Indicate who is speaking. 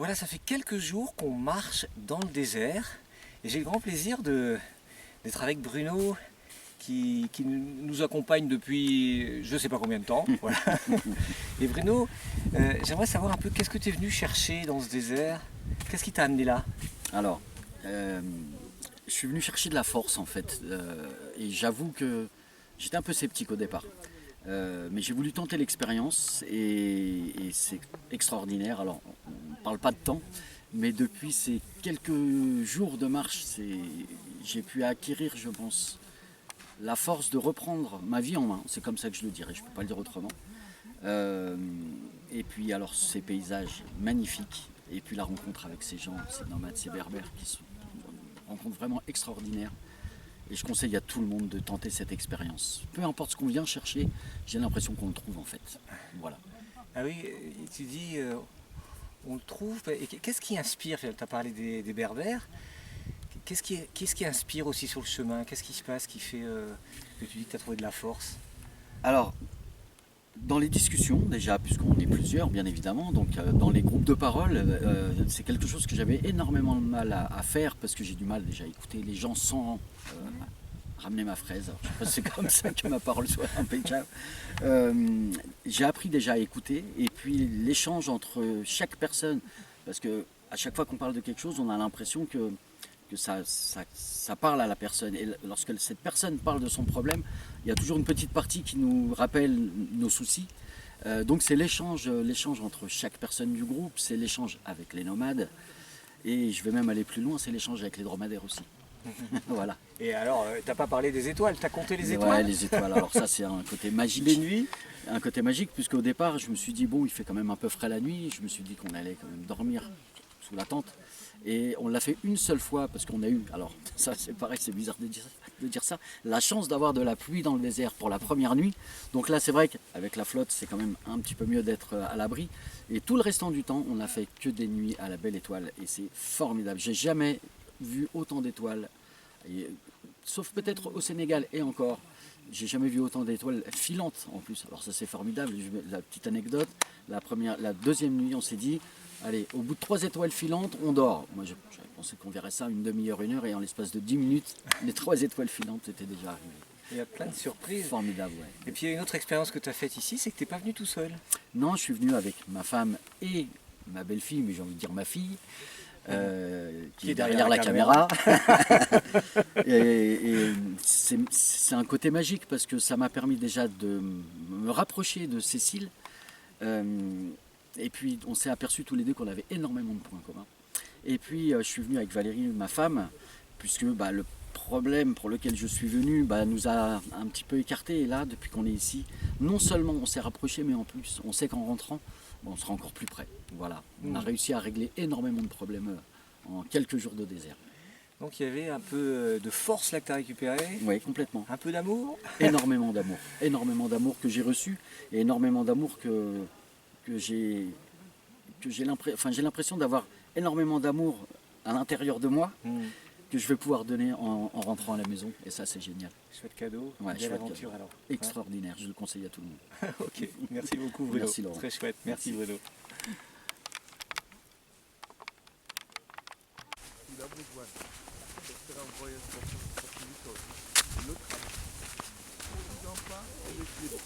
Speaker 1: Voilà, ça fait quelques jours qu'on marche dans le désert et j'ai le grand plaisir d'être avec Bruno qui nous accompagne depuis je ne sais pas combien de temps. Voilà. Et Bruno, j'aimerais savoir un peu qu'est-ce que tu es venu chercher dans ce désert? Qu'est-ce qui t'a amené là?
Speaker 2: Alors, je suis venu chercher de la force en fait. Et j'avoue que j'étais un peu sceptique au départ. Mais j'ai voulu tenter l'expérience et c'est extraordinaire. Alors, on ne parle pas de temps, mais depuis ces quelques jours de marche, j'ai pu acquérir, je pense, la force de reprendre ma vie en main. C'est comme ça que je le dirais, je ne peux pas le dire autrement. Et puis alors ces paysages magnifiques, et puis la rencontre avec ces gens, ces nomades, ces berbères qui sont une rencontre vraiment extraordinaire. Et je conseille à tout le monde de tenter cette expérience. Peu importe ce qu'on vient chercher, j'ai l'impression qu'on le trouve en fait. Voilà.
Speaker 1: Ah oui, tu dis on le trouve. Et qu'est-ce qui inspire? Tu as parlé des berbères. Qu'est-ce qui inspire aussi sur le chemin? Qu'est-ce qui se passe qui fait que tu dis que tu as trouvé de la force?
Speaker 2: Alors, dans les discussions déjà, puisqu'on est plusieurs bien évidemment, donc dans les groupes de parole, c'est quelque chose que j'avais énormément de mal à faire parce que j'ai du mal déjà à écouter les gens sans ramener ma fraise. Alors, je sais pas si c'est comme ça que ma parole soit impeccable. J'ai appris déjà à écouter et puis l'échange entre chaque personne, parce que à chaque fois qu'on parle de quelque chose, on a l'impression que ça parle à la personne. Et lorsque cette personne parle de son problème, il y a toujours une petite partie qui nous rappelle nos soucis. Donc c'est l'échange entre chaque personne du groupe, c'est l'échange avec les nomades. Et je vais même aller plus loin, c'est l'échange avec les dromadaires aussi. Voilà.
Speaker 1: Et alors, t'as pas parlé des étoiles, t'as compté les étoiles?
Speaker 2: Ouais, les étoiles. Alors ça c'est un côté magique.
Speaker 1: Les nuits?
Speaker 2: Un côté magique, puisque au départ je me suis dit, bon, il fait quand même un peu frais la nuit, je me suis dit qu'on allait quand même dormir sous la tente. Et on l'a fait une seule fois parce qu'on a eu, alors ça c'est pareil, c'est bizarre de dire ça, la chance d'avoir de la pluie dans le désert pour la première nuit. Donc là c'est vrai qu'avec la flotte c'est quand même un petit peu mieux d'être à l'abri. Et tout le restant du temps on n'a fait que des nuits à la belle étoile et c'est formidable. J'ai jamais vu autant d'étoiles, sauf peut-être au Sénégal et encore. J'ai jamais vu autant d'étoiles filantes en plus. Alors ça c'est formidable. La petite anecdote, la deuxième nuit on s'est dit, allez, au bout de 3 étoiles filantes, on dort. Moi, j'avais pensé qu'on verrait ça une demi-heure, une heure, et en l'espace de 10 minutes, les 3 étoiles filantes étaient déjà arrivées.
Speaker 1: Il y a plein de surprises.
Speaker 2: Formidable, ouais.
Speaker 1: Et puis il y a une autre expérience que tu as faite ici, c'est que tu n'es pas venu tout seul.
Speaker 2: Non, je suis venu avec ma femme et ma belle-fille, mais j'ai envie de dire ma fille, qui est derrière la caméra. et c'est un côté magique parce que ça m'a permis déjà de me rapprocher de Cécile. Et puis on s'est aperçu tous les deux qu'on avait énormément de points communs. Et puis je suis venu avec Valérie, ma femme, puisque le problème pour lequel je suis venu nous a un petit peu écartés. Et là, depuis qu'on est ici, non seulement on s'est rapprochés, mais en plus on sait qu'en rentrant, on sera encore plus près. Voilà. On a réussi à régler énormément de problèmes en quelques jours de désert.
Speaker 1: Donc il y avait un peu de force là que tu as récupéré.
Speaker 2: Oui, complètement.
Speaker 1: Un peu d'amour.
Speaker 2: Énormément d'amour. Énormément d'amour que j'ai reçu et énormément d'amour que j'ai l'impression d'avoir énormément d'amour à l'intérieur de moi que je vais pouvoir donner en rentrant à la maison et ça c'est génial.
Speaker 1: Chouette cadeau,
Speaker 2: Ouais,
Speaker 1: belle aventure
Speaker 2: cadeau.
Speaker 1: alors.
Speaker 2: Extraordinaire, je le conseille à tout le monde.
Speaker 1: Ok, merci beaucoup Bruno.
Speaker 2: Merci Laurent.
Speaker 1: Très chouette, merci Bruno.
Speaker 3: Il a besoin de faire un voyage pour l'autre les enfants et les clés.